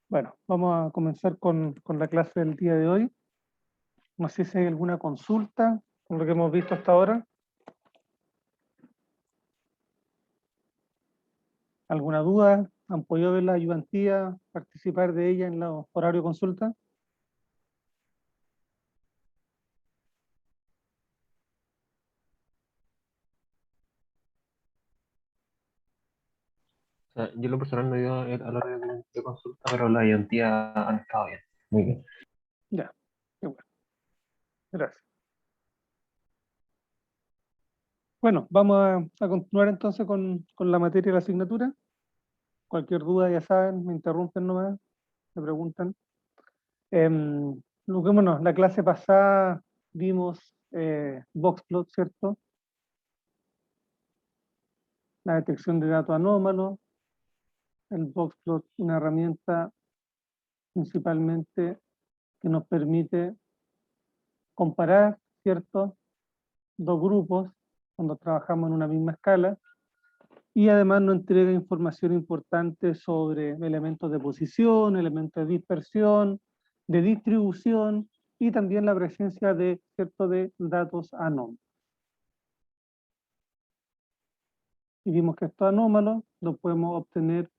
Bueno, vamos a comenzar con la clase del día de hoy. No sé si hay alguna consulta con lo que hemos visto hasta ahora. ¿Alguna duda? ¿Han podido ver la ayudantía, participar de ella en los horarios de consulta? O sea, yo en lo personal no he ido a la hora de consulta, pero la ayudantía han estado bien. Muy bien. Ya, qué bueno. Gracias. Bueno, vamos a continuar entonces con la materia de la asignatura. Cualquier duda, ya saben, me interrumpen nomás, me preguntan. Bueno, la clase pasada vimos Boxplot, ¿cierto? La detección de datos anómalos. El Boxplot, una herramienta principalmente que nos permite comparar, ¿cierto?, dos grupos cuando trabajamos en una misma escala, y además nos entrega información importante sobre elementos de posición, elementos de dispersión, de distribución y también la presencia de, ¿cierto?, de datos anómalos. Y vimos que estos anómalos los podemos obtener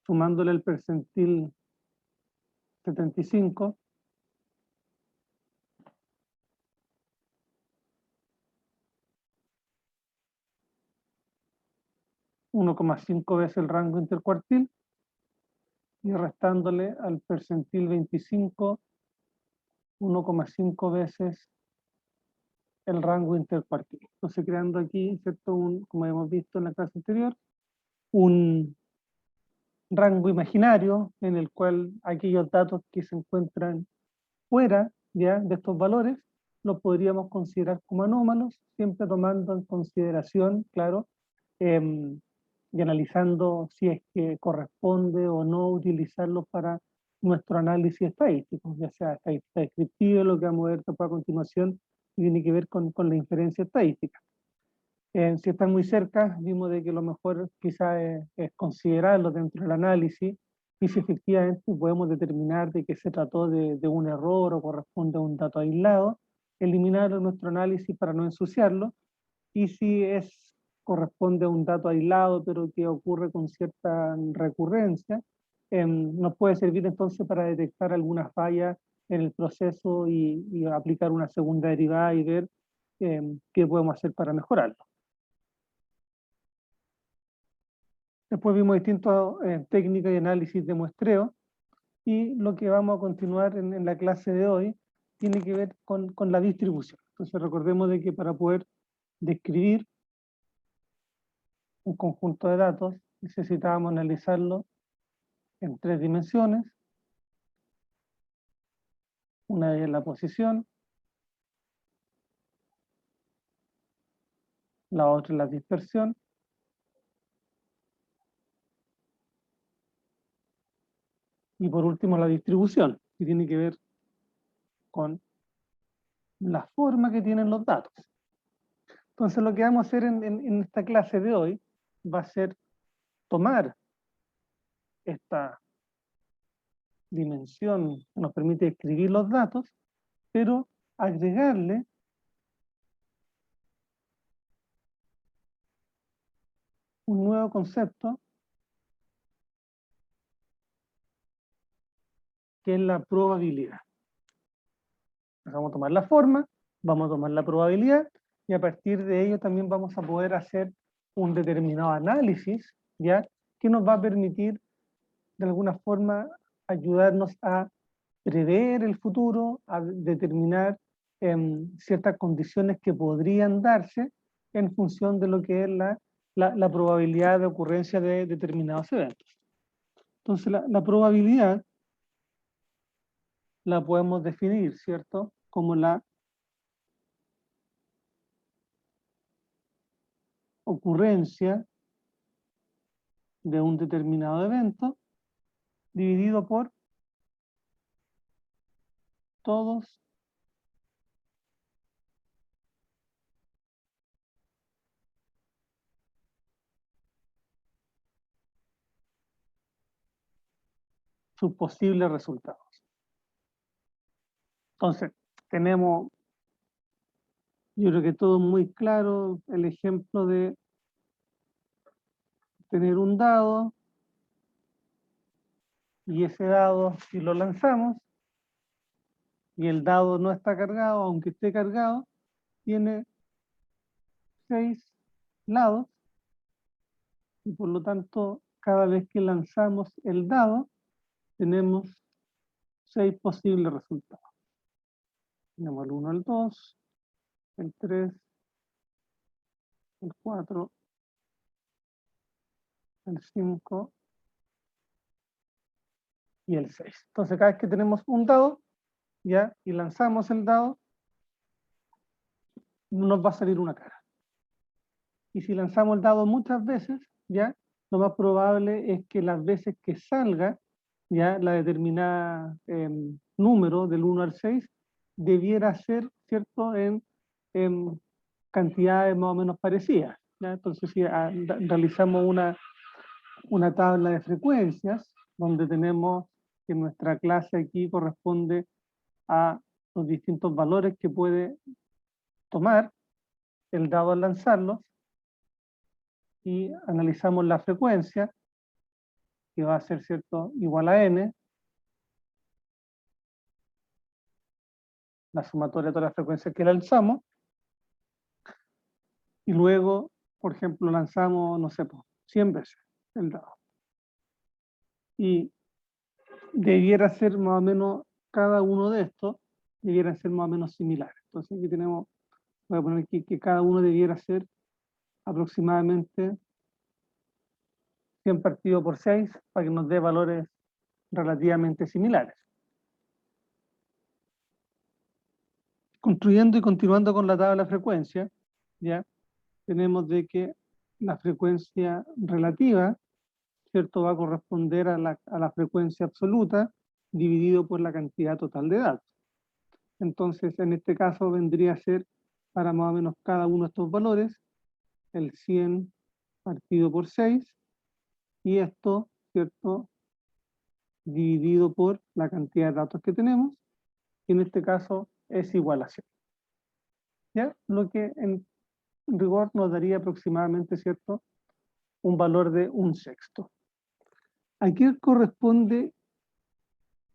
sumándole el percentil 75, 1,5 veces el rango intercuartil, y restándole al percentil 25, 1,5 veces el rango intercuartil. Entonces creando aquí, ¿cierto?, como hemos visto en la clase anterior, un rango imaginario en el cual aquellos datos que se encuentran fuera ya de estos valores los podríamos considerar como anómalos, siempre tomando en consideración, claro, em, y analizando si es que corresponde o no utilizarlos para nuestro análisis estadístico, ya sea estadística descriptiva, lo que vamos a ver después a continuación, y tiene que ver con la inferencia estadística. Si están muy cerca, vimos de que lo mejor quizás es considerarlo dentro del análisis, y si efectivamente podemos determinar de que se trató de un error o corresponde a un dato aislado, eliminarlo en nuestro análisis para no ensuciarlo, y si corresponde a un dato aislado pero que ocurre con cierta recurrencia, nos puede servir entonces para detectar alguna falla en el proceso y aplicar una segunda derivada y ver qué podemos hacer para mejorarlo. Después vimos distintas técnicas y análisis de muestreo, y lo que vamos a continuar en la clase de hoy tiene que ver con la distribución. Entonces recordemos de que para poder describir un conjunto de datos necesitábamos analizarlo en tres dimensiones. Una es la posición, la otra es la dispersión, y por último la distribución, que tiene que ver con la forma que tienen los datos. Entonces lo que vamos a hacer en esta clase de hoy va a ser tomar esta dimensión que nos permite escribir los datos, pero agregarle un nuevo concepto que es la probabilidad. Vamos a tomar la forma, vamos a tomar la probabilidad, y a partir de ello también vamos a poder hacer un determinado análisis, ¿ya?, que nos va a permitir de alguna forma ayudarnos a prever el futuro, a determinar ciertas condiciones que podrían darse en función de lo que es la probabilidad de ocurrencia de determinados eventos. Entonces la probabilidad la podemos definir, ¿cierto?, como la ocurrencia de un determinado evento dividido por todos sus posibles resultados. Entonces, tenemos, yo creo que todo muy claro, el ejemplo de tener un dado, y ese dado, si lo lanzamos, y el dado no está cargado, aunque esté cargado, tiene 6 lados, y por lo tanto, cada vez que lanzamos el dado, tenemos 6 posibles resultados. Tenemos el 1, el 2, el 3, el 4, el 5 y el 6. Entonces, cada vez que tenemos un dado, ya, y lanzamos el dado, nos va a salir una cara. Y si lanzamos el dado muchas veces, ya, lo más probable es que las veces que salga, ya, la determinada número del 1 al 6, debiera ser, ¿cierto?, en cantidades más o menos parecidas. ¿Ya? Entonces, si realizamos una tabla de frecuencias, donde tenemos que nuestra clase aquí corresponde a los distintos valores que puede tomar el dado al lanzarlos, y analizamos la frecuencia, que va a ser, ¿cierto?, igual a n, la sumatoria de todas las frecuencias que lanzamos, y luego, por ejemplo, lanzamos, no sé, 100 veces el dado. Y debiera ser más o menos, cada uno de estos, debieran ser más o menos similares. Entonces aquí tenemos, voy a poner aquí que cada uno debiera ser aproximadamente 100 partido por 6 para que nos dé valores relativamente similares. Construyendo y continuando con la tabla de frecuencia, ya tenemos de que la frecuencia relativa, ¿cierto?, va a corresponder a la frecuencia absoluta dividido por la cantidad total de datos. Entonces, en este caso vendría a ser, para más o menos cada uno de estos valores, el 100 partido por 6, y esto, ¿cierto?, dividido por la cantidad de datos que tenemos, y en este caso es igual a 100. ¿Ya? Lo que en rigor nos daría aproximadamente, ¿cierto?, un valor de 1/6. ¿A qué corresponde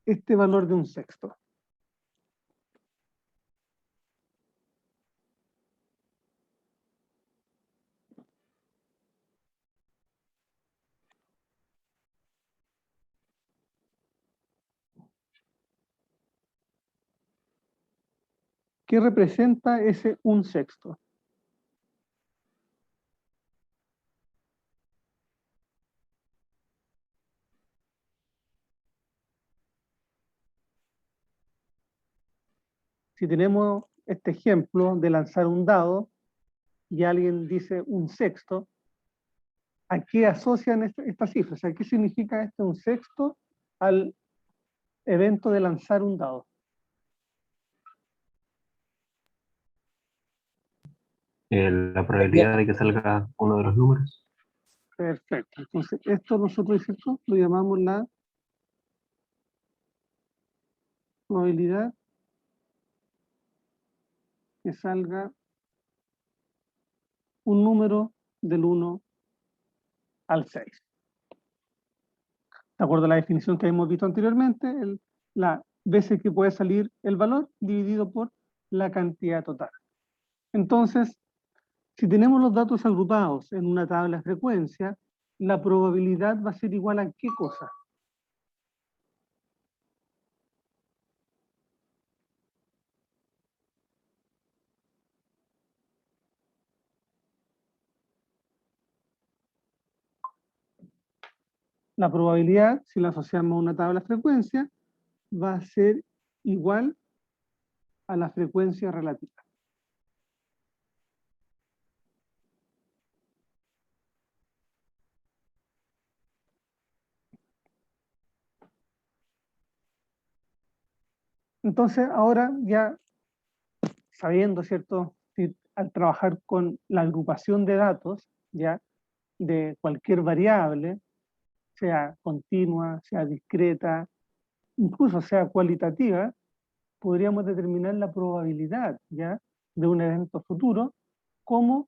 este valor de 1/6? ¿Qué representa ese 1/6? Si tenemos este ejemplo de lanzar un dado y alguien dice 1/6, ¿a qué asocian estas cifras? O sea, ¿qué significa este 1/6 al evento de lanzar un dado? La probabilidad de que salga uno de los números. Perfecto. Entonces, esto nosotros, ¿cierto?, lo llamamos la probabilidad que salga un número del 1 al 6. De acuerdo a la definición que hemos visto anteriormente, la veces que puede salir el valor dividido por la cantidad total. Entonces, si tenemos los datos agrupados en una tabla de frecuencia, la probabilidad va a ser igual a ¿qué cosa? La probabilidad, si la asociamos a una tabla de frecuencia, va a ser igual a la frecuencia relativa. Entonces, ahora ya sabiendo, ¿cierto?, al trabajar con la agrupación de datos, ya, de cualquier variable, sea continua, sea discreta, incluso sea cualitativa, podríamos determinar la probabilidad, ¿ya?, de un evento futuro, como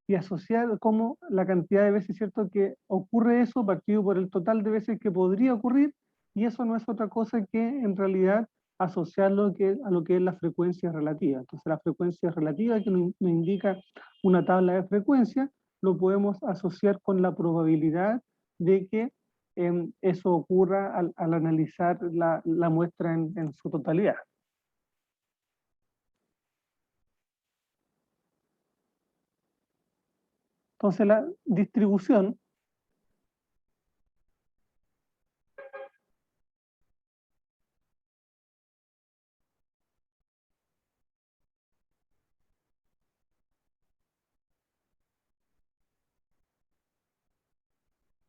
y asociar como la cantidad de veces, ¿cierto?, que ocurre eso partido por el total de veces que podría ocurrir, y eso no es otra cosa que en realidad asociarlo a lo que es la frecuencia relativa. Entonces la frecuencia relativa, que nos indica una tabla de frecuencia, lo podemos asociar con la probabilidad de que eso ocurra al analizar la muestra en su totalidad. Entonces la distribución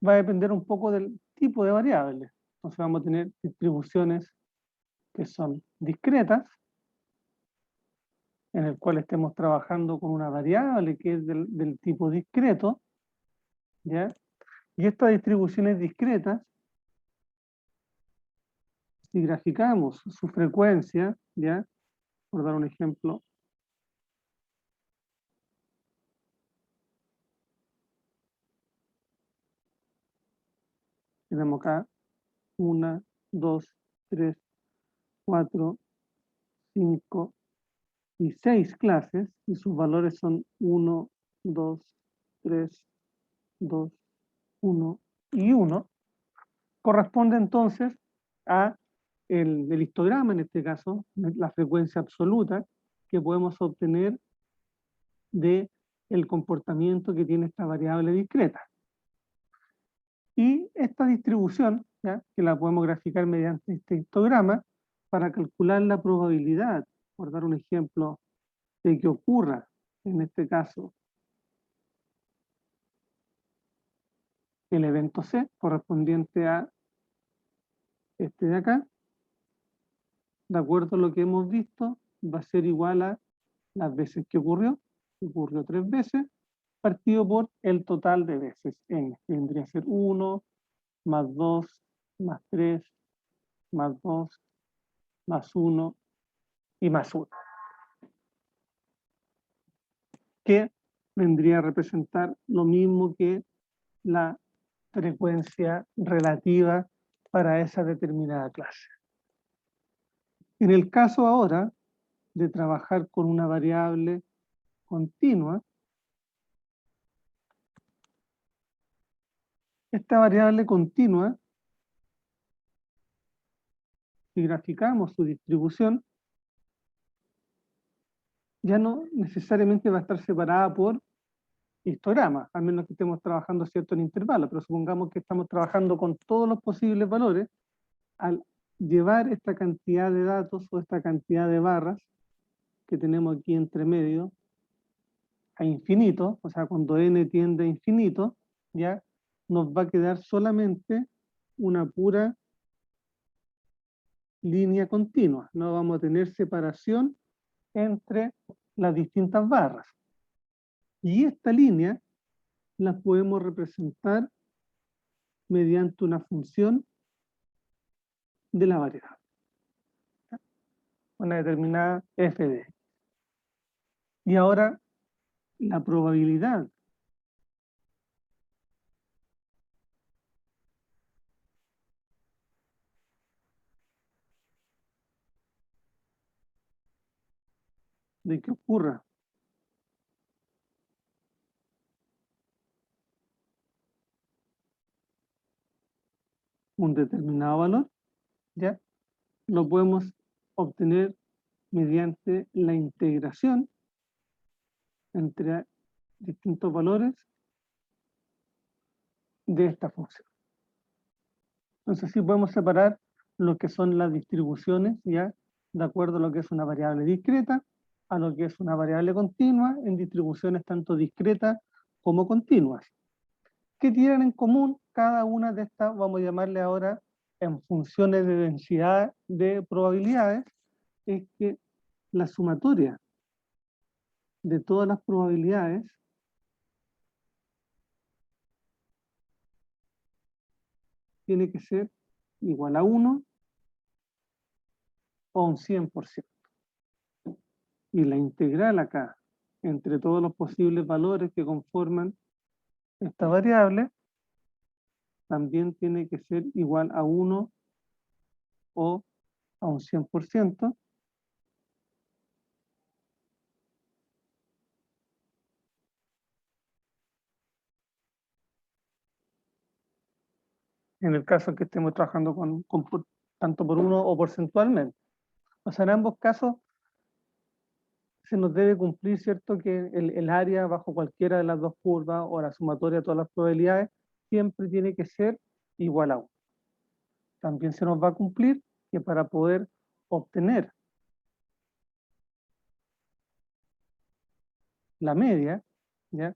va a depender un poco del tipo de variable. Entonces vamos a tener distribuciones que son discretas, en el cual estemos trabajando con una variable que es del tipo discreto, ¿ya? Y estas distribuciones discretas, si graficamos su frecuencia, ¿ya?, por dar un ejemplo, tenemos acá 1, 2, 3, 4, 5 y 6 clases, y sus valores son 1, 2, 3, 2, 1 y 1, corresponde entonces a el histograma, en este caso, la frecuencia absoluta que podemos obtener de el comportamiento que tiene esta variable discreta. Y esta distribución, ¿ya?, que la podemos graficar mediante este histograma, para calcular la probabilidad, por dar un ejemplo, de que ocurra, en este caso, el evento C, correspondiente a este de acá, de acuerdo a lo que hemos visto, va a ser igual a las veces que ocurrió 3 veces, partido por el total de veces, n, que vendría a ser 1, más 2, más 3, más 2, más 1 y más 1, que vendría a representar lo mismo que la frecuencia relativa para esa determinada clase. En el caso ahora de trabajar con una variable continua, esta variable continua, si graficamos su distribución, ya no necesariamente va a estar separada por histograma, al menos que estemos trabajando, ¿cierto?, en intervalos, pero supongamos que estamos trabajando con todos los posibles valores. Al llevar esta cantidad de datos o esta cantidad de barras que tenemos aquí entre medio a infinito, o sea, cuando n tiende a infinito, ya nos va a quedar solamente una pura línea continua, no vamos a tener separación entre las distintas barras. Y esta línea la podemos representar mediante una función de la variable, una determinada f de x. Y ahora la probabilidad de que ocurra un determinado valor, ¿ya?, lo podemos obtener mediante la integración entre distintos valores de esta función. Entonces sí podemos separar lo que son las distribuciones, ya, de acuerdo a lo que es una variable discreta, a lo que es una variable continua, en distribuciones tanto discretas como continuas. ¿Qué tienen en común cada una de estas? Vamos a llamarle ahora, en funciones de densidad de probabilidades, es que la sumatoria de todas las probabilidades tiene que ser igual a 1 o a un 100%. Y la integral acá, entre todos los posibles valores que conforman esta variable, también tiene que ser igual a 1 o a un 100%. En el caso en que estemos trabajando tanto por uno o porcentualmente. O sea, en ambos casos se nos debe cumplir, ¿cierto?, que el área bajo cualquiera de las dos curvas o la sumatoria de todas las probabilidades siempre tiene que ser igual a 1. También se nos va a cumplir que para poder obtener la media, ¿ya?,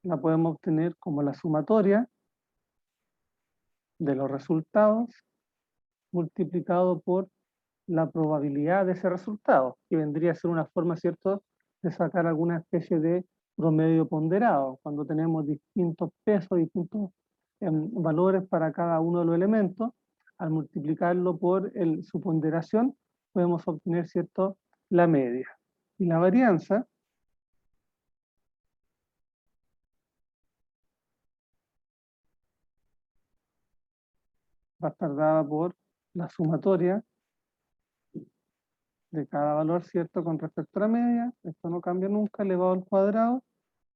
la podemos obtener como la sumatoria de los resultados multiplicado por la probabilidad de ese resultado, que vendría a ser una forma, ¿cierto?, de sacar alguna especie de promedio ponderado, cuando tenemos distintos pesos, distintos valores para cada uno de los elementos. Al multiplicarlo por su ponderación, podemos obtener, ¿cierto?, la media. Y la varianza va a estar dada por la sumatoria de cada valor, ¿cierto?, con respecto a la media. Esto no cambia nunca, elevado al cuadrado,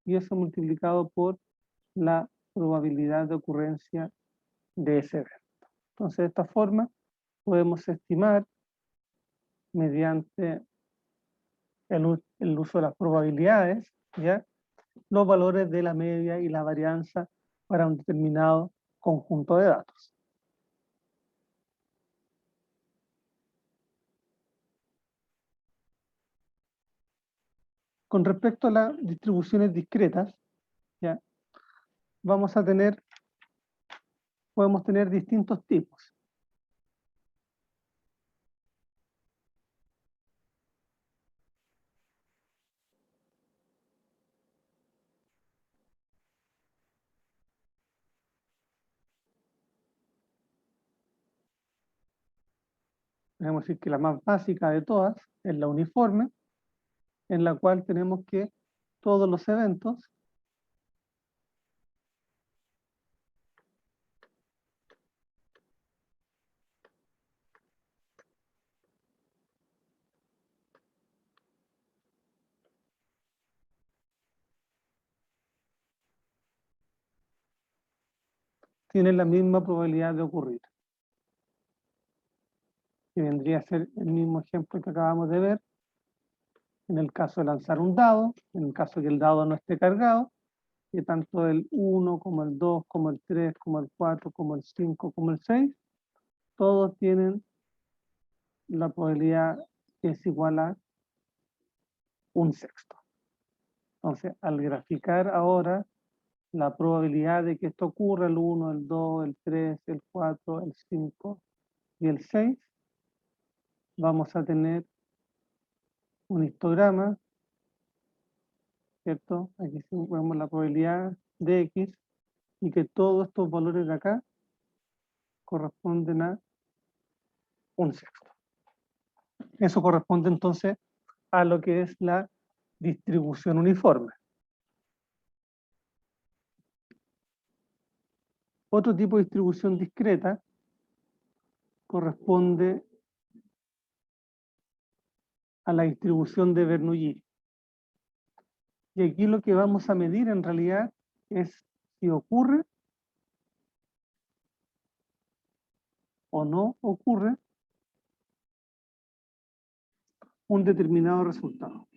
y eso multiplicado por la probabilidad de ocurrencia de ese evento. Entonces, de esta forma, podemos estimar, mediante el uso de las probabilidades, ¿ya?, los valores de la media y la varianza para un determinado conjunto de datos. Con respecto a las distribuciones discretas, ¿ya?, podemos tener distintos tipos. Podemos decir que la más básica de todas es la uniforme, en la cual tenemos que todos los eventos tienen la misma probabilidad de ocurrir. Que vendría a ser el mismo ejemplo que acabamos de ver, en el caso de lanzar un dado, en el caso de que el dado no esté cargado, que tanto el 1, como el 2, como el 3, como el 4, como el 5, como el 6, todos tienen la probabilidad que es igual a un sexto. Entonces, al graficar ahora la probabilidad de que esto ocurra, el 1, el 2, el 3, el 4, el 5 y el 6, vamos a tener un histograma, ¿cierto? Aquí vemos la probabilidad de X y que todos estos valores de acá corresponden a un sexto. Eso corresponde entonces a lo que es la distribución uniforme. Otro tipo de distribución discreta corresponde a la distribución de Bernoulli. Y aquí lo que vamos a medir en realidad es si ocurre o no ocurre un determinado resultado.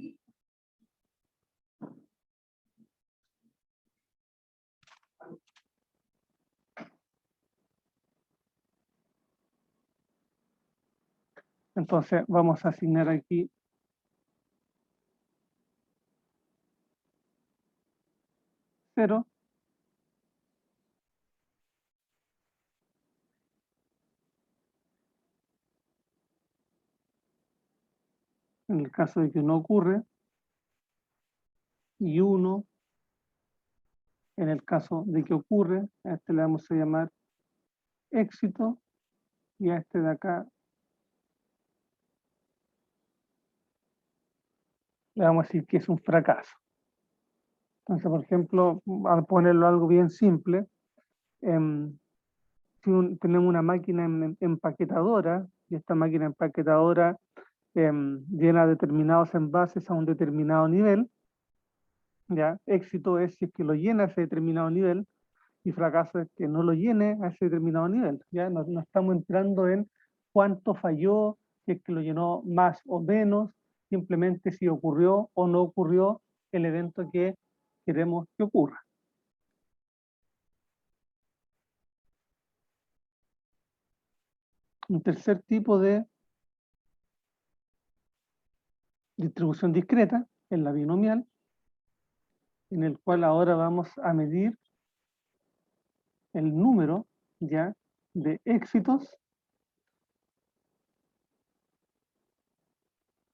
Entonces vamos a asignar aquí cero en el caso de que no ocurre y 1 en el caso de que ocurre. A este le vamos a llamar éxito, y a este de acá le vamos a decir que es un fracaso. Entonces, por ejemplo, al ponerlo algo bien simple, si tenemos una máquina empaquetadora, y esta máquina empaquetadora llena determinados envases a un determinado nivel, ¿ya? Éxito es si es que lo llena a ese determinado nivel, y fracaso es que no lo llene a ese determinado nivel. ¿Ya? No estamos entrando en cuánto falló, si es que lo llenó más o menos, simplemente si ocurrió o no ocurrió el evento que queremos que ocurra. Un tercer tipo de distribución discreta es la binomial, en el cual ahora vamos a medir el número ya de éxitos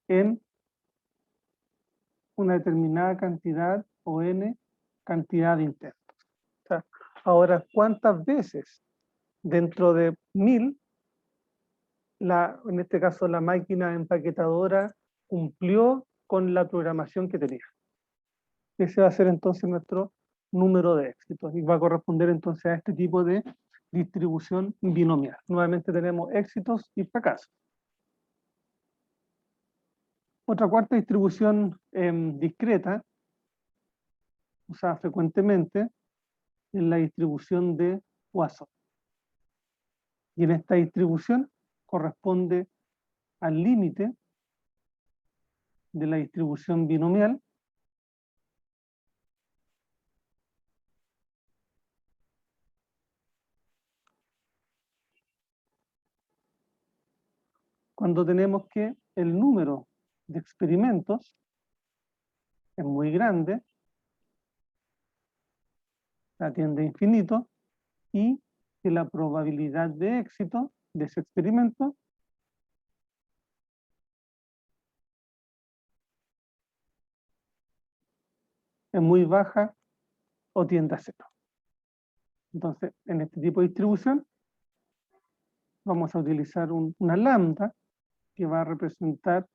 en una determinada cantidad o n cantidad de intentos. O sea, ahora, ¿cuántas veces dentro de 1000, en este caso la máquina empaquetadora cumplió con la programación que tenía? Ese va a ser entonces nuestro número de éxitos y va a corresponder entonces a este tipo de distribución binomial. Nuevamente tenemos éxitos y fracasos. Otra cuarta distribución discreta, usada frecuentemente, es la distribución de Poisson. Y en esta distribución corresponde al límite de la distribución binomial cuando tenemos que el número de experimentos es muy grande, atiende a infinito, y que la probabilidad de éxito de ese experimento es muy baja o tiende a cero. Entonces, en este tipo de distribución vamos a utilizar una lambda que va a representar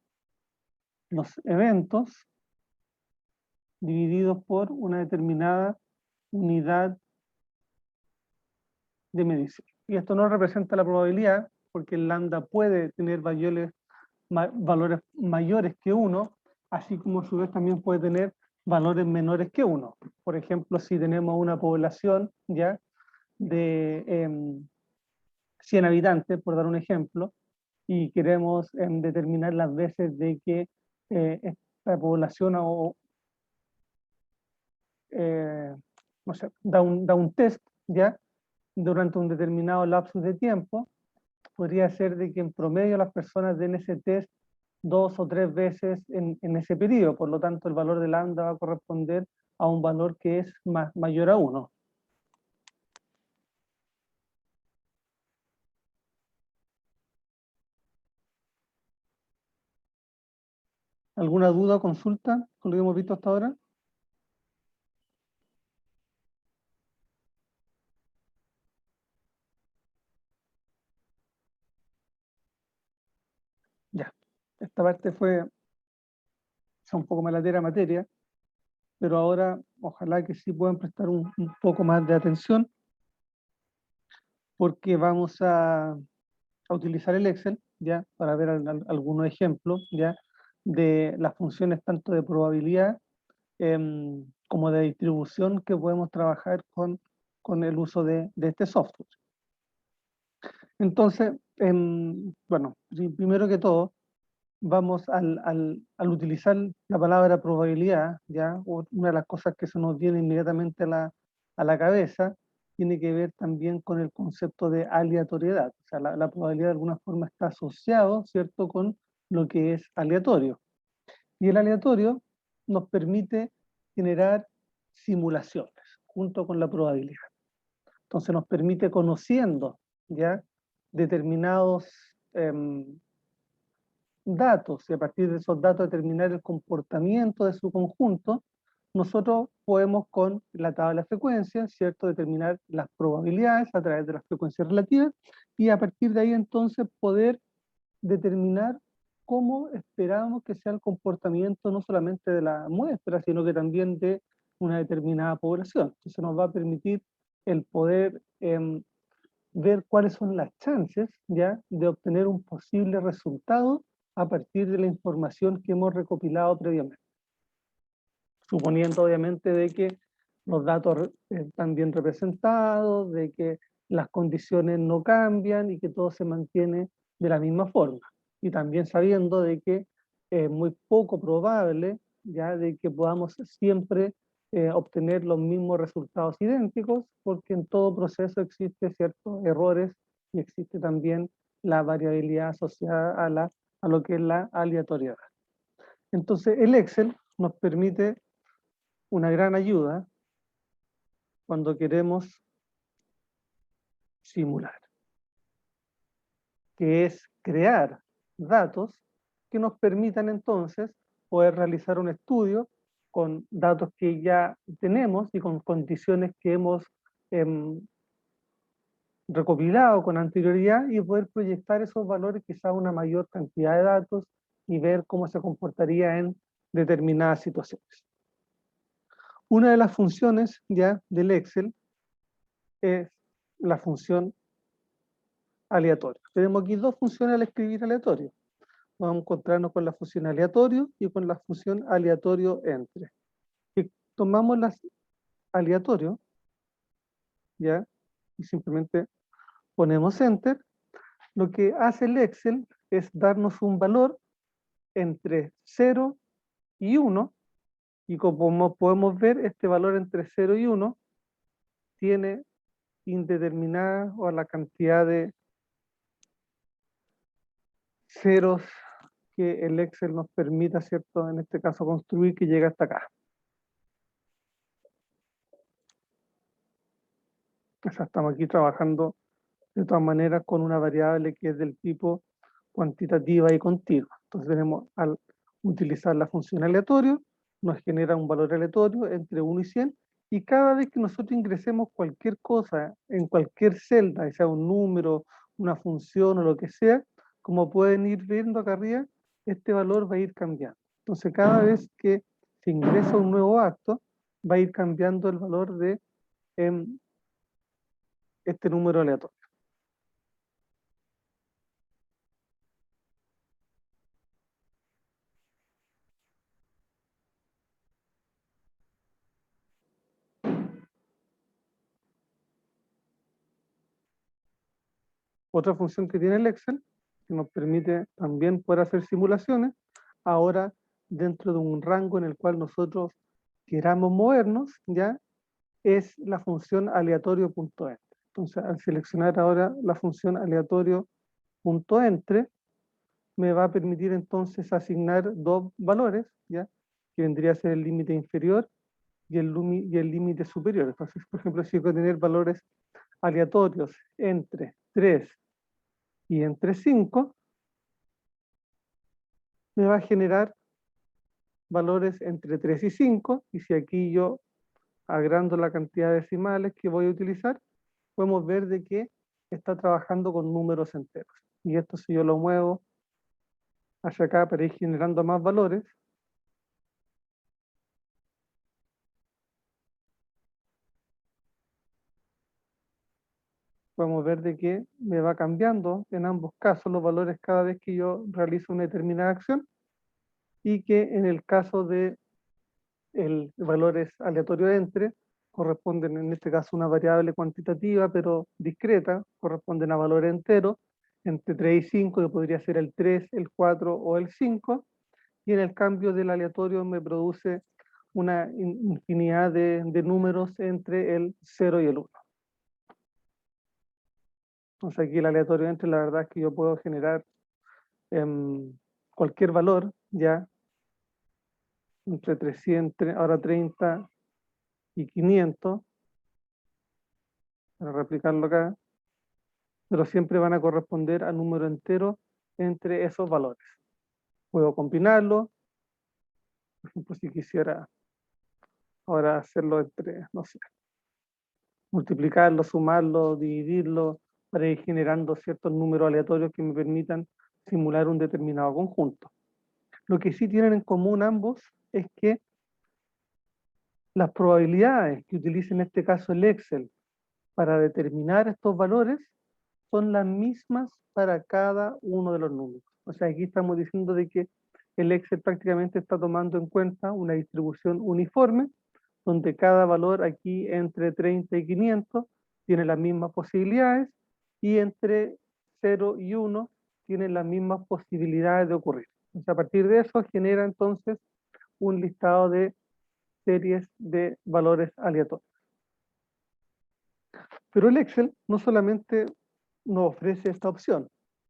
los eventos divididos por una determinada unidad de medición. Y esto no representa la probabilidad, porque el lambda puede tener valores mayores que 1, así como a su vez también puede tener valores menores que 1. Por ejemplo, si tenemos una población ya de 100 habitantes, por dar un ejemplo, y queremos determinar las veces de que esta población no sé, da un test, ¿ya? Durante un determinado lapso de tiempo, podría ser de que en promedio las personas den ese test 2 o 3 veces en ese periodo, por lo tanto el valor de lambda va a corresponder a un valor que es mayor a 1. ¿Alguna duda o consulta con lo que hemos visto hasta ahora? Ya, esta parte fue un poco más latera materia, pero ahora ojalá que sí puedan prestar un poco más de atención, porque vamos a utilizar el Excel, ya, para ver algunos ejemplos, ya, de las funciones tanto de probabilidad como de distribución que podemos trabajar con el uso de este software. Entonces, bueno, primero que todo, vamos al utilizar la palabra probabilidad, ¿ya? Una de las cosas que se nos viene inmediatamente a la cabeza tiene que ver también con el concepto de aleatoriedad. O sea, la probabilidad de alguna forma está asociado, ¿cierto?, con lo que es aleatorio. Y el aleatorio nos permite generar simulaciones junto con la probabilidad. Entonces nos permite, conociendo ya determinados datos, y a partir de esos datos determinar el comportamiento de su conjunto, nosotros podemos con la tabla de frecuencias, ¿cierto?, determinar las probabilidades a través de las frecuencias relativas y a partir de ahí entonces poder determinar cómo esperamos que sea el comportamiento no solamente de la muestra, sino que también de una determinada población. Eso nos va a permitir el poder ver cuáles son las chances, ¿ya?, de obtener un posible resultado a partir de la información que hemos recopilado previamente. Suponiendo obviamente de que los datos están bien representados, de que las condiciones no cambian y que todo se mantiene de la misma forma. Y también sabiendo de que es muy poco probable, ya, de que podamos siempre obtener los mismos resultados idénticos, porque en todo proceso existe ciertos errores y existe también la variabilidad asociada a lo que es la aleatoriedad. Entonces el Excel nos permite una gran ayuda cuando queremos simular, que es crear datos que nos permitan entonces poder realizar un estudio con datos que ya tenemos y con condiciones que hemos recopilado con anterioridad y poder proyectar esos valores quizá a una mayor cantidad de datos y ver cómo se comportaría en determinadas situaciones. Una de las funciones ya del Excel es la función aleatorio. Tenemos aquí dos funciones al escribir aleatorio. Vamos a encontrarnos con la función aleatorio y con la función aleatorio entre. Si tomamos las aleatorio, ¿ya?, y simplemente ponemos enter, lo que hace el Excel es darnos un valor entre 0 y 1, y como podemos ver, este valor entre 0 y 1 tiene indeterminada o la cantidad de ceros que el Excel nos permita, ¿cierto?, en este caso construir, que llega hasta acá. O sea, estamos aquí trabajando de todas maneras con una variable que es del tipo cuantitativa y continua. Entonces tenemos, al utilizar la función aleatorio, nos genera un valor aleatorio entre 1 y 100, y cada vez que nosotros ingresemos cualquier cosa en cualquier celda, sea un número, una función o lo que sea, como pueden ir viendo acá arriba, este valor va a ir cambiando. Entonces cada vez que se ingresa un nuevo acto, va a ir cambiando el valor de este número aleatorio. Otra función que tiene el Excel, que nos permite también poder hacer simulaciones, ahora dentro de un rango en el cual nosotros queramos movernos, ya, es la función aleatorio.entre. Entonces, al seleccionar ahora la función aleatorio.entre, me va a permitir entonces asignar dos valores, ya, que vendría a ser el límite inferior y el límite superior. Entonces, por ejemplo, si quiero tener valores aleatorios entre 3 y entre 5, me va a generar valores entre 3 y 5, y si aquí yo agrando la cantidad de decimales que voy a utilizar, podemos ver de que está trabajando con números enteros. Y esto, si yo lo muevo hacia acá para ir generando más valores, podemos ver de que me va cambiando en ambos casos los valores cada vez que yo realizo una determinada acción, y que en el caso de el valores aleatorios entre, corresponden en este caso a una variable cuantitativa pero discreta, corresponden a valores enteros entre 3 y 5, que podría ser el 3, el 4 o el 5, y en el cambio del aleatorio me produce una infinidad de números entre el 0 y el 1. Entonces aquí el aleatorio entre, la verdad es que yo puedo generar cualquier valor, ya, entre 300, ahora 30 y 500, para replicarlo acá, pero siempre van a corresponder a número entero entre esos valores. Puedo combinarlo, por ejemplo, si quisiera ahora hacerlo entre, no sé, multiplicarlo, sumarlo, dividirlo, para ir generando ciertos números aleatorios que me permitan simular un determinado conjunto. Lo que sí tienen en común ambos es que las probabilidades que utilice en este caso el Excel para determinar estos valores son las mismas para cada uno de los números. O sea, aquí estamos diciendo de que el Excel prácticamente está tomando en cuenta una distribución uniforme, donde cada valor aquí entre 30 y 500 tiene las mismas posibilidades, y entre 0 y 1 tiene las mismas posibilidades de ocurrir. O sea, a partir de eso genera entonces un listado de series de valores aleatorios. Pero el Excel no solamente nos ofrece esta opción,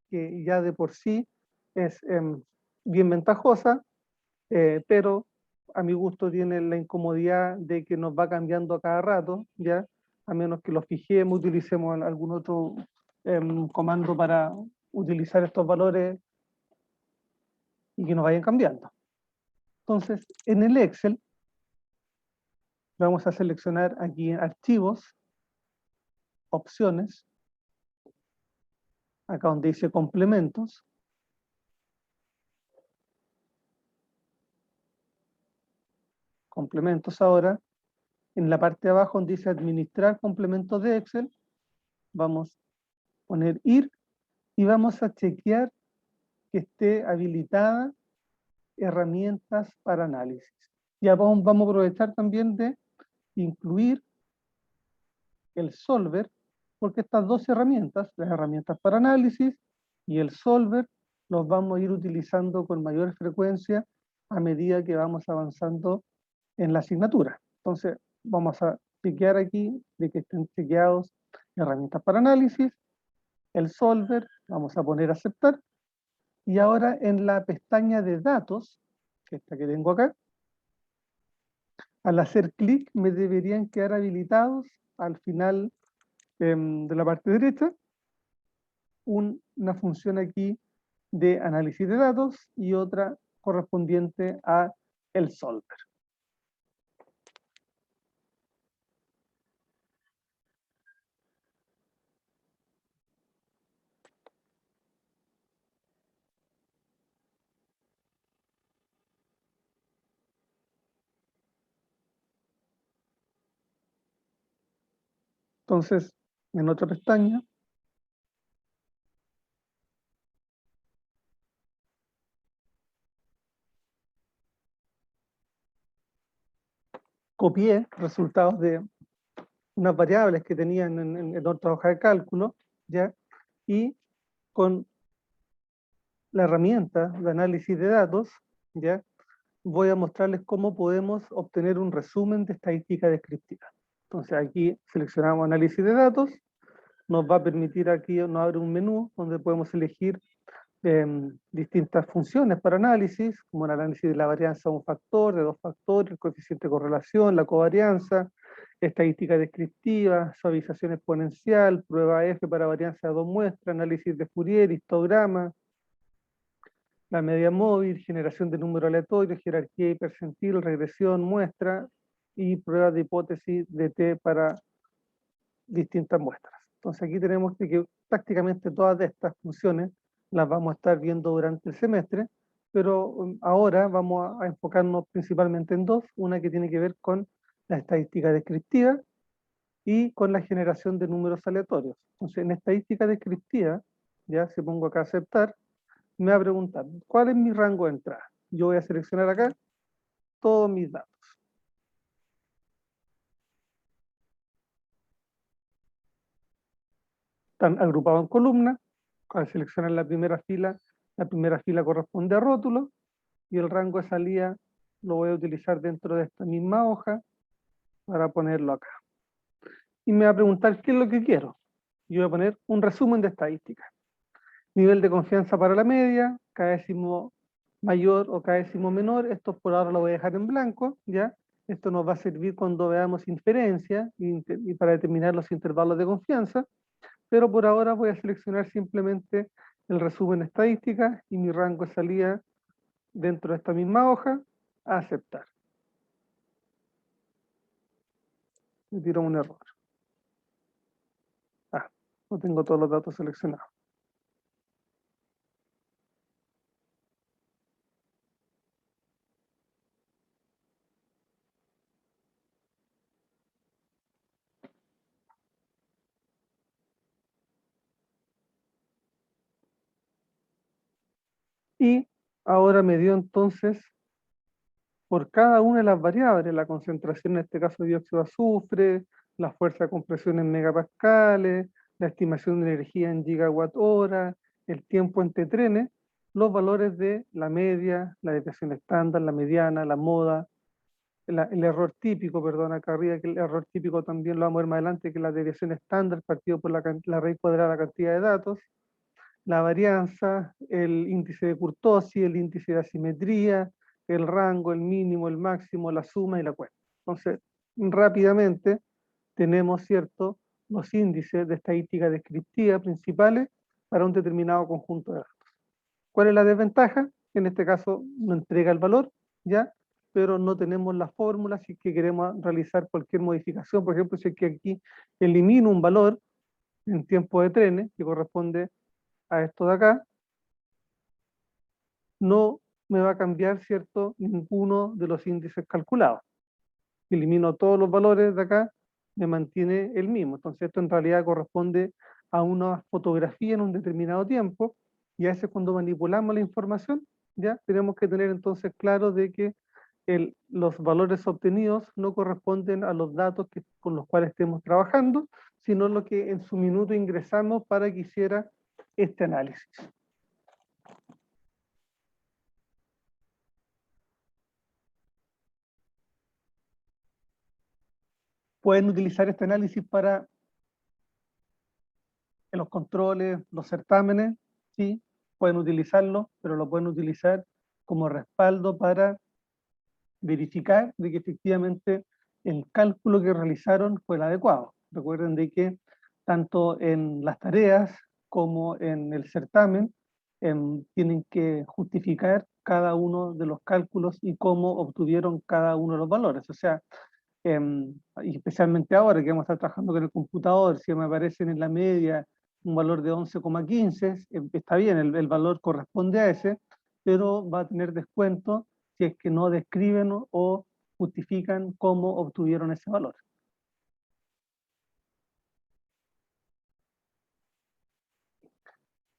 que ya de por sí es bien ventajosa, pero a mi gusto tiene la incomodidad de que nos va cambiando a cada rato, ya, a menos que lo fijemos, utilicemos algún otro comando para utilizar estos valores y que nos vayan cambiando. Entonces, en el Excel vamos a seleccionar aquí archivos, opciones, acá donde dice complementos. Complementos ahora. En la parte de abajo donde dice administrar complementos de Excel, vamos a poner ir y vamos a chequear que esté habilitada herramientas para análisis. Ya vamos a aprovechar también de incluir el solver, porque estas dos herramientas, las herramientas para análisis y el solver, los vamos a ir utilizando con mayor frecuencia a medida que vamos avanzando en la asignatura. Entonces, vamos a chequear aquí de que estén chequeados herramientas para análisis, el solver, vamos a poner aceptar, y ahora en la pestaña de datos, que esta que tengo acá, al hacer clic me deberían quedar habilitados al final de la parte derecha una función aquí de análisis de datos y otra correspondiente a el solver. Entonces, en otra pestaña, copié resultados de unas variables que tenían en otra hoja de cálculo, ¿ya? Y con la herramienta de análisis de datos, ¿ya? Voy a mostrarles cómo podemos obtener un resumen de estadística descriptiva. Entonces aquí seleccionamos análisis de datos, nos va a permitir aquí, nos abre un menú donde podemos elegir distintas funciones para análisis, como el análisis de la varianza de un factor, de dos factores, el coeficiente de correlación, la covarianza, estadística descriptiva, suavización exponencial, prueba F para varianza de dos muestras, análisis de Fourier, histograma, la media móvil, generación de número aleatorio, jerarquía y percentil, regresión, muestra y pruebas de hipótesis de T para distintas muestras. Entonces aquí tenemos que prácticamente todas de estas funciones las vamos a estar viendo durante el semestre, pero ahora vamos a enfocarnos principalmente en dos, una que tiene que ver con la estadística descriptiva y con la generación de números aleatorios. Entonces en estadística descriptiva, ya si pongo acá aceptar, me va a preguntar, ¿cuál es mi rango de entrada? Yo voy a seleccionar acá todos mis datos. Están agrupados en columnas. Al seleccionar la primera fila corresponde a rótulo, y el rango de salida lo voy a utilizar dentro de esta misma hoja para ponerlo acá. Y me va a preguntar qué es lo que quiero. Yo voy a poner un resumen de estadísticas. Nivel de confianza para la media, cada décimo mayor o cada décimo menor, esto por ahora lo voy a dejar en blanco, ¿ya? Esto nos va a servir cuando veamos inferencia y para determinar los intervalos de confianza, pero por ahora voy a seleccionar simplemente el resumen de estadísticas y mi rango de salida dentro de esta misma hoja a aceptar. Me tiró un error. No tengo todos los datos seleccionados. Y ahora me dio entonces por cada una de las variables, la concentración en este caso de dióxido de azufre, la fuerza de compresión en megapascales, la estimación de energía en gigawatt hora, el tiempo entre trenes, los valores de la media, la desviación estándar, la mediana, la moda, el error típico, perdón, acá arriba, que el error típico también lo vamos a ver más adelante, que es la desviación estándar partido por la raíz cuadrada de la cantidad de datos, la varianza, el índice de kurtosis, el índice de asimetría, el rango, el mínimo, el máximo, la suma y la cuenta. Entonces, rápidamente tenemos, ¿cierto?, los índices de estadística descriptiva principales para un determinado conjunto de datos. ¿Cuál es la desventaja? En este caso no entrega el valor, ¿ya? Pero no tenemos la fórmula si es que queremos realizar cualquier modificación. Por ejemplo, si es que aquí elimino un valor en tiempo de trenes, que corresponde a esto de acá, no me va a cambiar, ¿cierto?, ninguno de los índices calculados. Si elimino todos los valores de acá, me mantiene el mismo. Entonces esto en realidad corresponde a una fotografía en un determinado tiempo, y a veces cuando manipulamos la información, ya tenemos que tener entonces claro de que los valores obtenidos no corresponden a los datos con los cuales estemos trabajando, sino lo que en su minuto ingresamos para que hiciera este análisis. Pueden utilizar este análisis para en los controles, los certámenes, sí, pueden utilizarlo, pero lo pueden utilizar como respaldo para verificar de que efectivamente el cálculo que realizaron fue el adecuado. Recuerden de que tanto en las tareas como en el certamen tienen que justificar cada uno de los cálculos y cómo obtuvieron cada uno de los valores. O sea, y especialmente ahora que vamos a estar trabajando con el computador, si me aparecen en la media un valor de 11,15, está bien, el valor corresponde a ese, pero va a tener descuento si es que no describen o justifican cómo obtuvieron ese valor.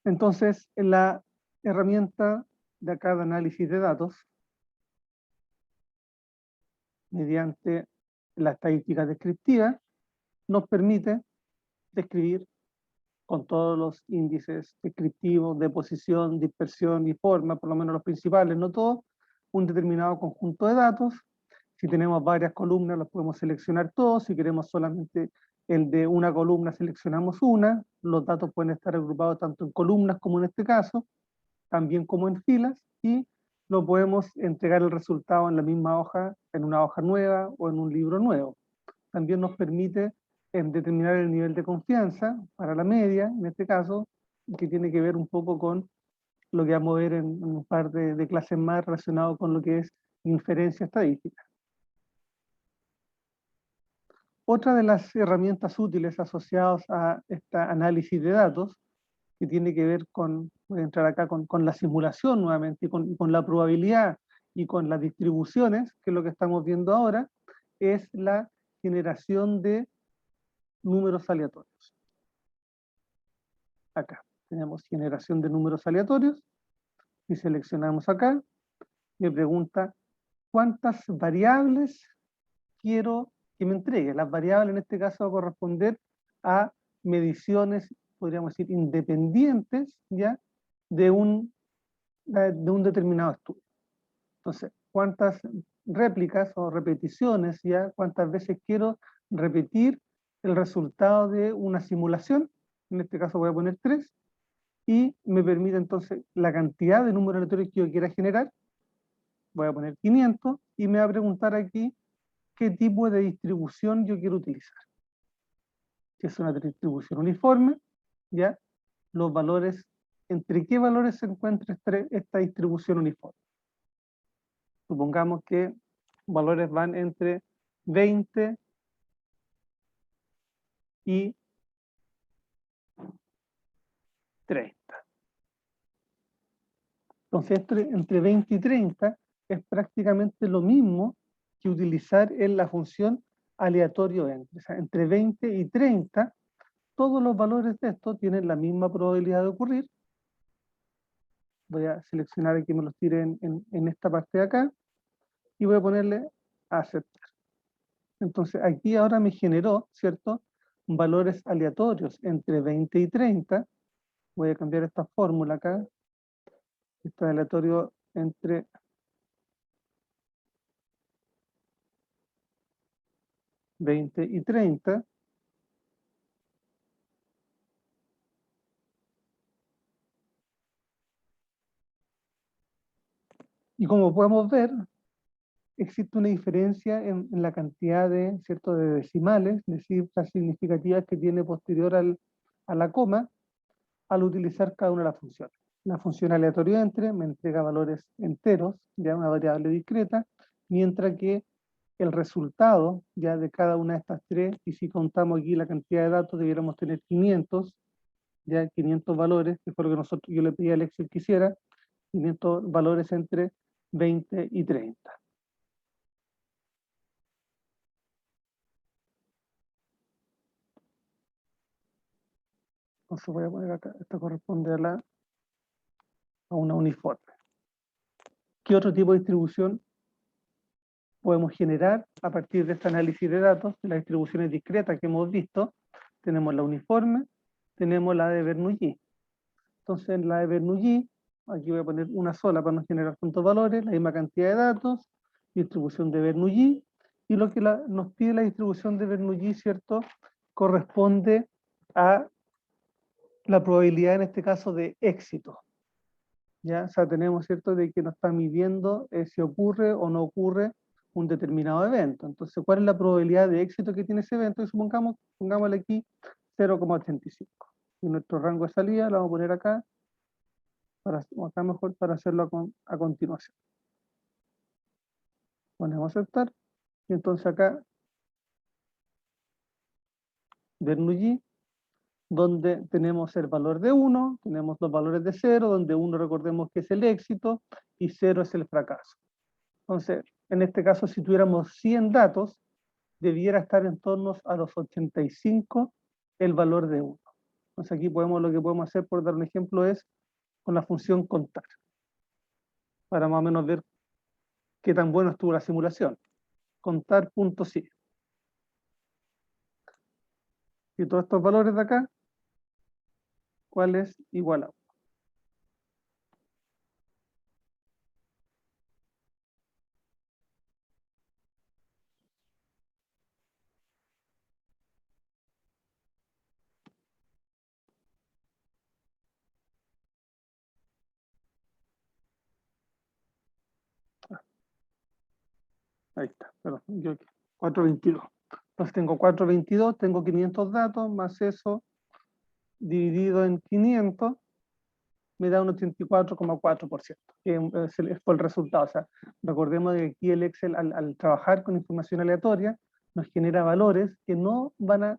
Entonces, en la herramienta de acá de análisis de datos, mediante la estadística descriptiva, nos permite describir con todos los índices descriptivos de posición, dispersión y forma, por lo menos los principales, no todos, un determinado conjunto de datos. Si tenemos varias columnas, los podemos seleccionar todos. Si queremos solamente el de una columna, seleccionamos una. Los datos pueden estar agrupados tanto en columnas como en este caso, también como en filas, y lo podemos entregar el resultado en la misma hoja, en una hoja nueva o en un libro nuevo. También nos permite determinar el nivel de confianza para la media, en este caso, que tiene que ver un poco con lo que vamos a ver en un par de clases más relacionado con lo que es inferencia estadística. Otra de las herramientas útiles asociadas a este análisis de datos, que tiene que ver con, voy a entrar acá con la simulación nuevamente, y con la probabilidad y con las distribuciones, que es lo que estamos viendo ahora, es la generación de números aleatorios. Acá tenemos generación de números aleatorios, y seleccionamos acá, me pregunta cuántas variables quiero que me entregue. Las variables en este caso va a corresponder a mediciones, podríamos decir, independientes, ¿ya?, de un determinado estudio. Entonces, ¿cuántas réplicas o repeticiones, ya? ¿Cuántas veces quiero repetir el resultado de una simulación? En este caso voy a poner 3, y me permite entonces la cantidad de números aleatorios que yo quiera generar. Voy a poner 500, y me va a preguntar aquí qué tipo de distribución yo quiero utilizar. Si es una distribución uniforme, ¿ya? Los valores, ¿entre qué valores se encuentra esta distribución uniforme? Supongamos que valores van entre 20 y 30. Entonces, entre 20 y 30 es prácticamente lo mismo que utilizar en la función aleatorio entre. O sea, entre 20 y 30, todos los valores de esto tienen la misma probabilidad de ocurrir. Voy a seleccionar aquí, me los tire en esta parte de acá, y voy a ponerle a aceptar. Entonces, aquí ahora me generó, ¿cierto?, valores aleatorios entre 20 y 30. Voy a cambiar esta fórmula acá. Está aleatorio entre 20 y 30. Y como podemos ver, existe una diferencia en la cantidad de, ¿cierto?, de decimales, de cifras significativas que tiene posterior a la coma, al utilizar cada una de las funciones. La función aleatorio entre me entrega valores enteros, ya una variable discreta, mientras que el resultado ya de cada una de estas tres, y si contamos aquí la cantidad de datos, debiéramos tener 500, ya 500 valores, que fue lo que yo le pedí al Excel que hiciera, 500 valores entre 20 y 30. Entonces voy a poner acá, esto corresponde a una uniforme. ¿Qué otro tipo de distribución podemos generar a partir de este análisis de datos? De las distribuciones discretas que hemos visto, tenemos la uniforme, tenemos la de Bernoulli. Entonces en la de Bernoulli, aquí voy a poner una sola para no generar tantos valores, la misma cantidad de datos, distribución de Bernoulli, y lo que nos pide la distribución de Bernoulli, ¿cierto?, corresponde a la probabilidad en este caso de éxito. ¿Ya? O sea, tenemos, ¿cierto?, de que nos está midiendo si ocurre o no ocurre un determinado evento. Entonces, ¿cuál es la probabilidad de éxito que tiene ese evento? Y pongámosle aquí 0,85. Y nuestro rango de salida lo vamos a poner acá, acá mejor para hacerlo a continuación. Ponemos aceptar, y entonces acá, Bernoulli, donde tenemos el valor de 1, tenemos los valores de 0, donde 1 recordemos que es el éxito, y 0 es el fracaso. Entonces, en este caso, si tuviéramos 100 datos, debiera estar en torno a los 85 el valor de 1. Entonces aquí lo que podemos hacer, por dar un ejemplo, es con la función contar, para más o menos ver qué tan bueno estuvo la simulación. Contar.si. Y todos estos valores de acá, ¿cuál es igual a 1? Ahí está, perdón, 422. Entonces tengo 422, tengo 500 datos, más eso dividido en 500, me da un 84,4%, que fue el resultado. O sea, recordemos que aquí el Excel, al trabajar con información aleatoria, nos genera valores que no van a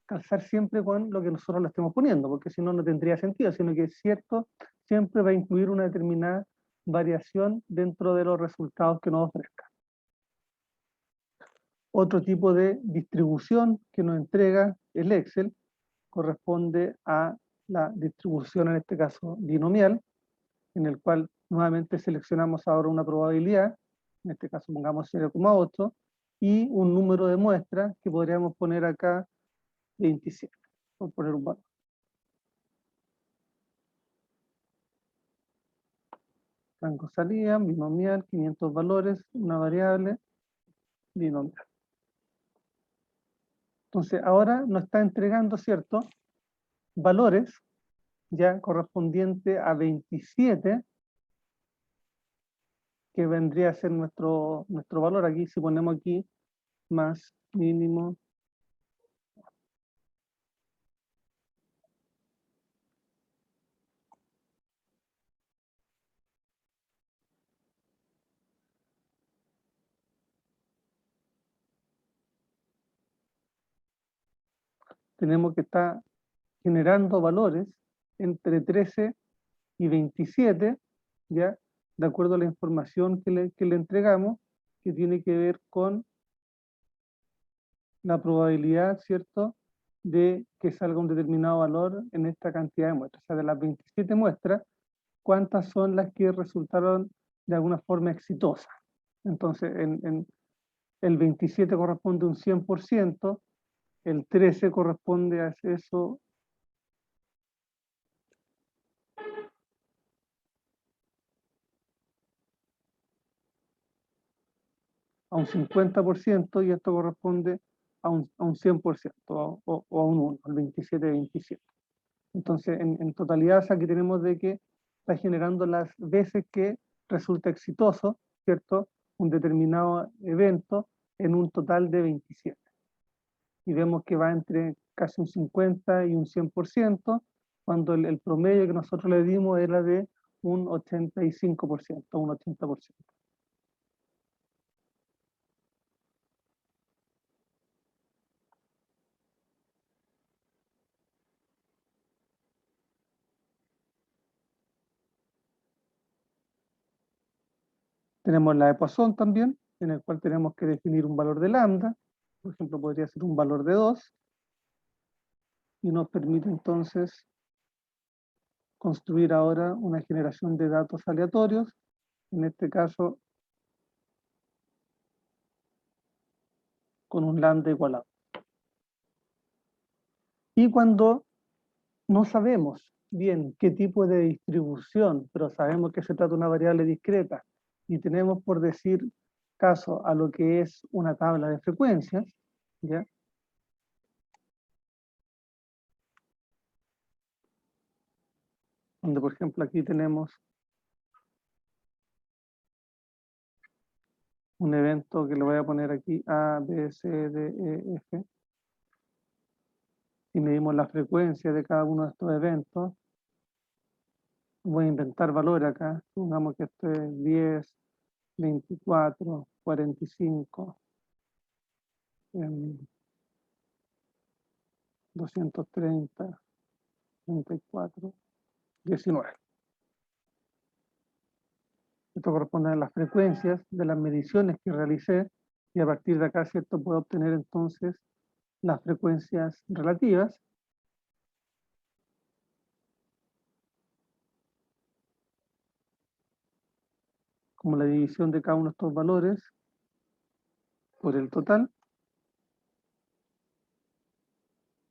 calzar siempre con lo que nosotros le estemos poniendo, porque si no, no tendría sentido, sino que es cierto, siempre va a incluir una determinada variación dentro de los resultados que nos ofrezca. Otro tipo de distribución que nos entrega el Excel corresponde a la distribución, en este caso binomial, en el cual nuevamente seleccionamos ahora una probabilidad, en este caso pongamos 0,8, y un número de muestras que podríamos poner acá 27, por poner un valor. Rango salida, binomial, 500 valores, una variable, binomial. Entonces ahora nos está entregando, ¿cierto?, valores ya correspondiente a 27, que vendría a ser nuestro valor. Aquí, si ponemos aquí más mínimo, tenemos que estar generando valores entre 13 y 27, ¿ya? De acuerdo a la información que le entregamos, que tiene que ver con la probabilidad, ¿cierto?, de que salga un determinado valor en esta cantidad de muestras. O sea, de las 27 muestras, ¿cuántas son las que resultaron de alguna forma exitosas? Entonces, el 27 corresponde a un 100%, el 13 corresponde a eso, a un 50%, y esto corresponde a un 100%, o a un 1, al 27-27. Entonces, en totalidad, o sea, aquí tenemos de que está generando las veces que resulta exitoso, ¿cierto?, un determinado evento en un total de 27. Y vemos que va entre casi un 50 y un 100%, cuando el promedio que nosotros le dimos era de un 85%, un 80%. Tenemos la de Poisson también, en el cual tenemos que definir un valor de lambda. Por ejemplo, podría ser un valor de 2, y nos permite entonces construir ahora una generación de datos aleatorios, en este caso con un lambda igualado. Y cuando no sabemos bien qué tipo de distribución, pero sabemos que se trata de una variable discreta, y tenemos, por decir caso, a lo que es una tabla de frecuencias, ¿ya?, donde por ejemplo aquí tenemos un evento que le voy a poner aquí A, B, C, D, E, F, y medimos la frecuencia de cada uno de estos eventos. Voy a inventar valores acá, supongamos que esto es 10, 24, 45, 230, 34, 19. Esto corresponde a las frecuencias de las mediciones que realicé, y a partir de acá, ¿cierto?, puedo obtener entonces las frecuencias relativas, como la división de cada uno de estos valores por el total.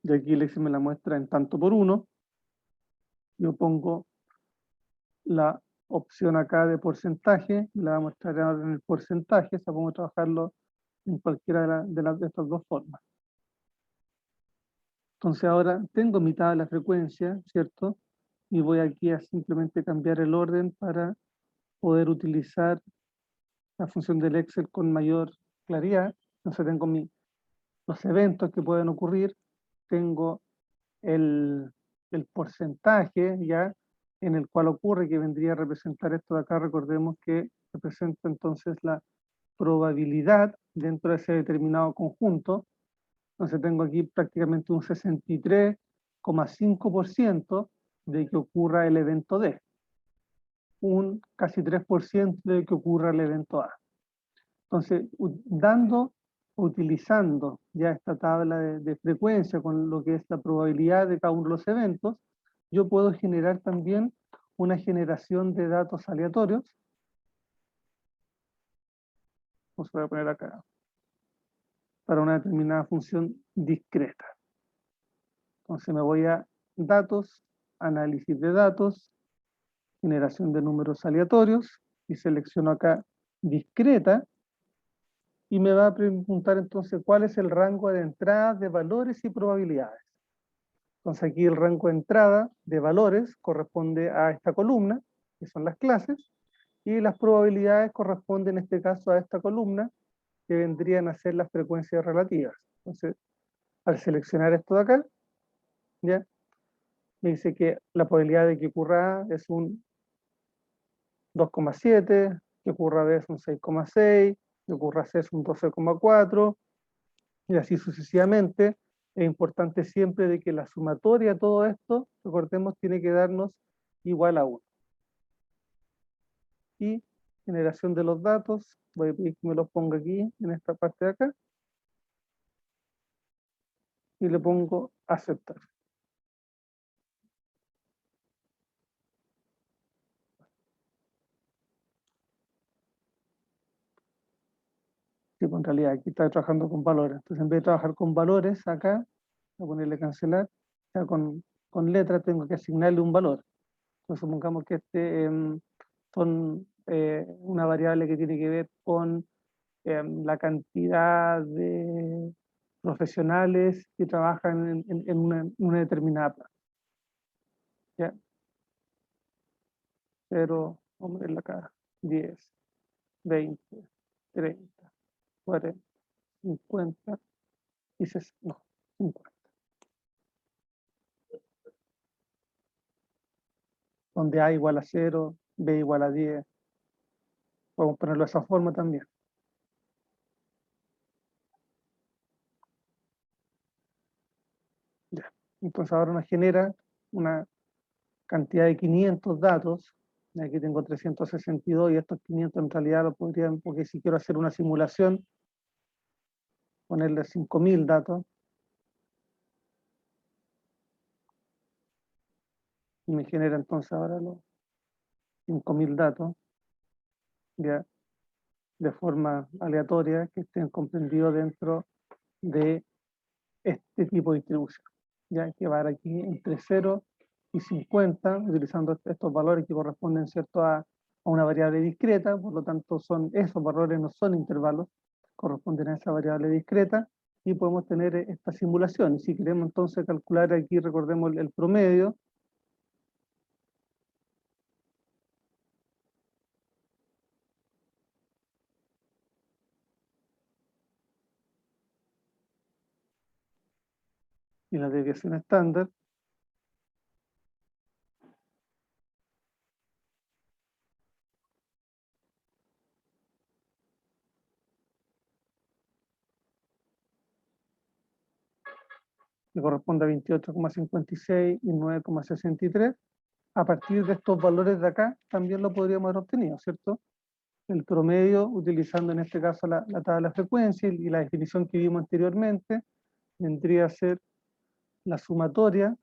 Y aquí el Excel me la muestra en tanto por uno. Yo pongo la opción acá de porcentaje, me la va a mostrar ahora en el porcentaje, o sea, podemos trabajarlo en cualquiera de estas dos formas. Entonces ahora tengo mi tabla de frecuencia, ¿cierto? Y voy aquí a simplemente cambiar el orden para poder utilizar la función del Excel con mayor claridad. Entonces tengo los eventos que pueden ocurrir, tengo el porcentaje ya en el cual ocurre, que vendría a representar esto de acá. Recordemos que representa entonces la probabilidad dentro de ese determinado conjunto. Entonces tengo aquí prácticamente un 63,5% de que ocurra el evento D, un casi 3% de que ocurra el evento A. Entonces, utilizando ya esta tabla de frecuencia con lo que es la probabilidad de cada uno de los eventos, yo puedo generar también una generación de datos aleatorios. Os voy a poner acá, para una determinada función discreta. Entonces me voy a datos, análisis de datos, generación de números aleatorios, y selecciono acá discreta, y me va a preguntar entonces cuál es el rango de entrada de valores y probabilidades. Entonces aquí el rango de entrada de valores corresponde a esta columna, que son las clases, y las probabilidades corresponden en este caso a esta columna, que vendrían a ser las frecuencias relativas. Entonces, al seleccionar esto de acá, ¿ya?, me dice que la probabilidad de que ocurra A es un 2,7, que ocurra B es un 6,6, que ocurra C es un 12,4, y así sucesivamente, Es importante siempre de que la sumatoria de todo esto, recordemos, tiene que darnos igual a 1. Y generación de los datos, voy a pedir que me los ponga aquí, en esta parte de acá, y le pongo aceptar. Sí, pues en realidad aquí está trabajando con valores. Entonces, en vez de trabajar con valores acá, voy a ponerle cancelar, o sea, con letra tengo que asignarle un valor. Entonces, supongamos que son una variable que tiene que ver con la cantidad de profesionales que trabajan en una determinada planta. ¿Ya? 0, vamos a ponerle acá, 10, 20, 30, 40, 50 y 60, no, 50. Donde A igual a 0, B igual a 10. Podemos ponerlo de esa forma también. Ya. Entonces ahora nos genera una cantidad de 500 datos. Aquí tengo 362 y estos 500 en realidad lo podrían, porque si quiero hacer una simulación, ponerle 5000 datos. Y me genera entonces ahora los 5000 datos, ya, de forma aleatoria, que estén comprendidos dentro de este tipo de distribución. Ya que va a dar aquí entre 0 y 50, utilizando estos valores que corresponden, ¿cierto?, a una variable discreta, por lo tanto esos valores no son intervalos, corresponden a esa variable discreta, y podemos tener esta simulación. Y si queremos entonces calcular aquí, recordemos el promedio, y la desviación estándar, que corresponde a 28,56 y 9,63, a partir de estos valores de acá también lo podríamos haber obtenido, ¿cierto? El promedio, utilizando en este caso la tabla de frecuencia y la definición que vimos anteriormente, vendría a ser la sumatoria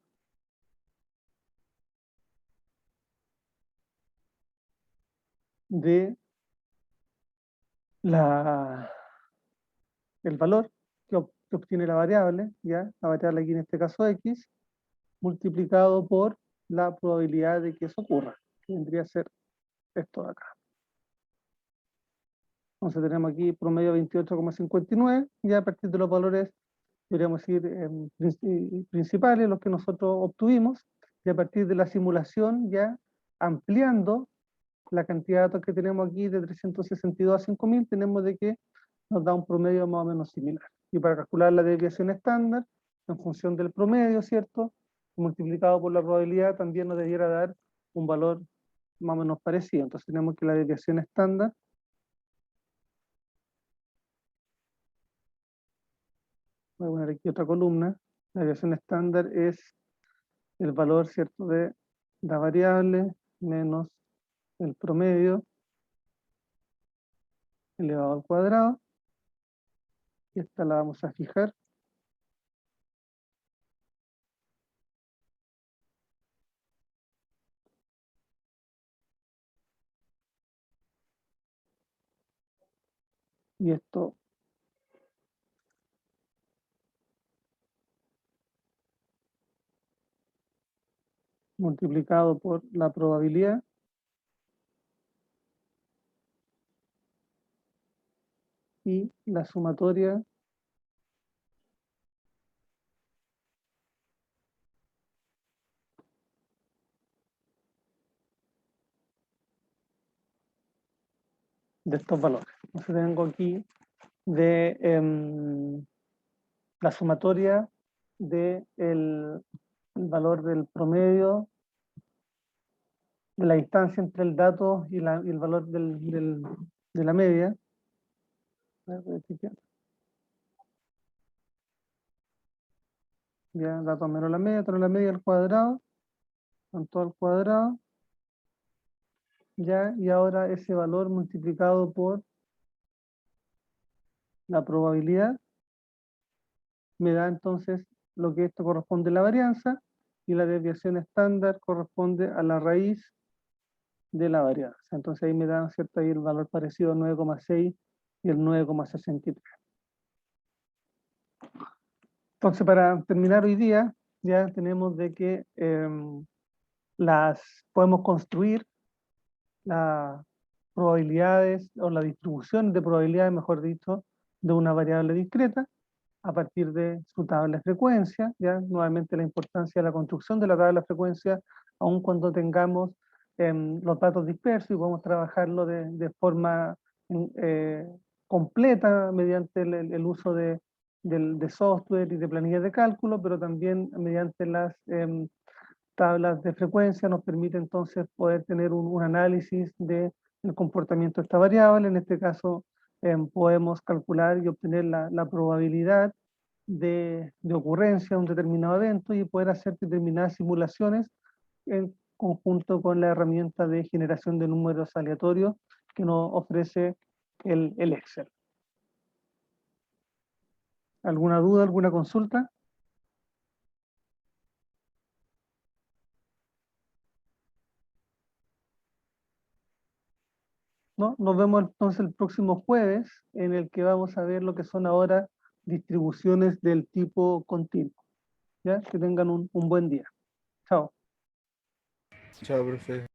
de el valor que obtiene la variable, ¿ya? La variable aquí en este caso x, multiplicado por la probabilidad de que eso ocurra, que vendría a ser esto de acá. Entonces tenemos aquí promedio 28,59, y a partir de los valores, podríamos decir, principales, los que nosotros obtuvimos, y a partir de la simulación ya ampliando la cantidad de datos que tenemos aquí de 362 a 5000, tenemos de que nos da un promedio más o menos similar. Y para calcular la desviación estándar, en función del promedio, ¿cierto?, multiplicado por la probabilidad, también nos debiera dar un valor más o menos parecido. Entonces tenemos que la desviación estándar, voy a poner aquí otra columna, la desviación estándar es el valor, ¿cierto?, de la variable menos el promedio elevado al cuadrado, y esta la vamos a fijar, y esto multiplicado por la probabilidad, y la sumatoria de estos valores. Entonces tengo aquí de la sumatoria del el valor del promedio, de la distancia entre el dato y el valor de la media. ya, datos menos la media al cuadrado, con todo al cuadrado, ya, y ahora ese valor multiplicado por la probabilidad me da entonces lo que esto corresponde a la varianza, y la desviación estándar corresponde a la raíz de la varianza. Entonces ahí me dan, ¿cierto? Ahí el valor parecido a 9,6 y el 9,63. Entonces, para terminar hoy día, ya tenemos de que podemos construir las probabilidades o la distribución de probabilidades, mejor dicho, de una variable discreta a partir de su tabla de frecuencia. Ya nuevamente la importancia de la construcción de la tabla de frecuencia, aun cuando tengamos los datos dispersos, y podemos trabajarlo de forma eh, completa mediante el uso de software y de planillas de cálculo, pero también mediante las tablas de frecuencia nos permite entonces poder tener un análisis del comportamiento de esta variable. En este caso podemos calcular y obtener la probabilidad de ocurrencia de un determinado evento y poder hacer determinadas simulaciones en conjunto con la herramienta de generación de números aleatorios que nos ofrece el Excel. ¿Alguna duda, alguna consulta? ¿No? Nos vemos entonces el próximo jueves, en el que vamos a ver lo que son ahora distribuciones del tipo continuo. ¿Ya? Que tengan un buen día. Chao. Chao, profe.